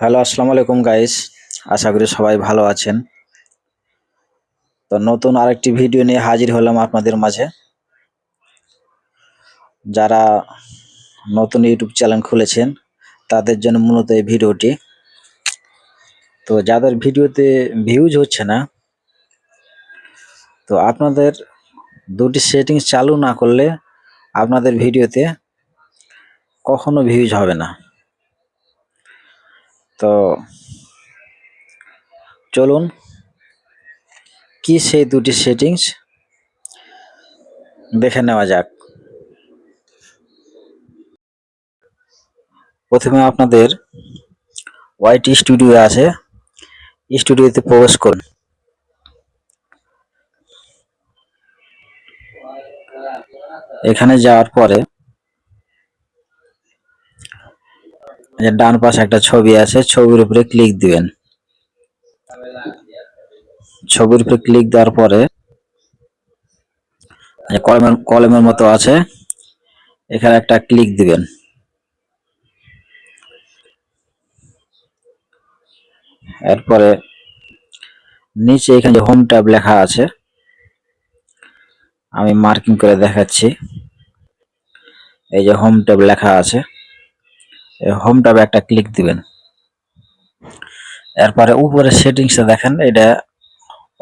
Hello, আসসালামু আলাইকুম guys. আশা করি সবাই ভালো আছেন। তো নতুন আরেকটি ভিডিও নিয়ে হাজির হলাম আপনাদের মাঝে। যারা নতুন ইউটিউব চ্যানেল খুলেছেন তাদের জন্য মূলত এই ভিডিওটি। তো যাদের ভিডিওতে ভিউজ হচ্ছে না, তো আপনাদের দুটি সেটিংস চালু না করলে আপনাদের ভিডিওতে কখনো ভিউজ হবে না। তো চলুন কি সেই দুটি সেটিংস দেখে নেওয়া যাক। প্রথমে আপনাদের ওয়াইটি স্টুডিও আছে, স্টুডিওতে প্রবেশ করুন। এখানে যাওয়ার পরে যে ডান পাশে একটা ছবি আছে, ছবির উপরে ক্লিক দিবেন। ছবির উপরে ক্লিক দেওয়ার পরে যে কলমের মতো আছে, এখানে একটা ক্লিক দিবেন। এরপরে নিচে এখানে যে হোম ট্যাব লেখা আছে, আমি মার্কিং করে দেখাচ্ছি। এই যে হোম ট্যাব লেখা আছে, এই হোম ট্যাবে একটা ক্লিক দিবেন। এরপরে উপরে সেটিংসে দেখেন এটা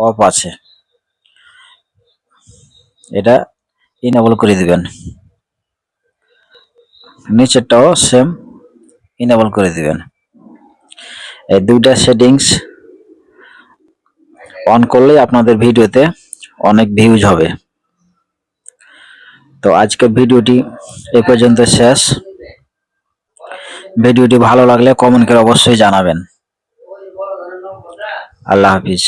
অফ আছে, এটা ইনেবল করে দিবেন। নিচেরটাও সেম ইনেবল করে দিবেন। এই দুইটা সেটিংস অন করলেই আপনাদের ভিডিওতে অনেক ভিউজ হবে। তো আজকের ভিডিওটি এ পর্যন্ত শেষ। ভিডিওটি ভালো লাগলে কমেন্ট করে অবশ্যই জানাবেন। আল্লাহ হাফিজ।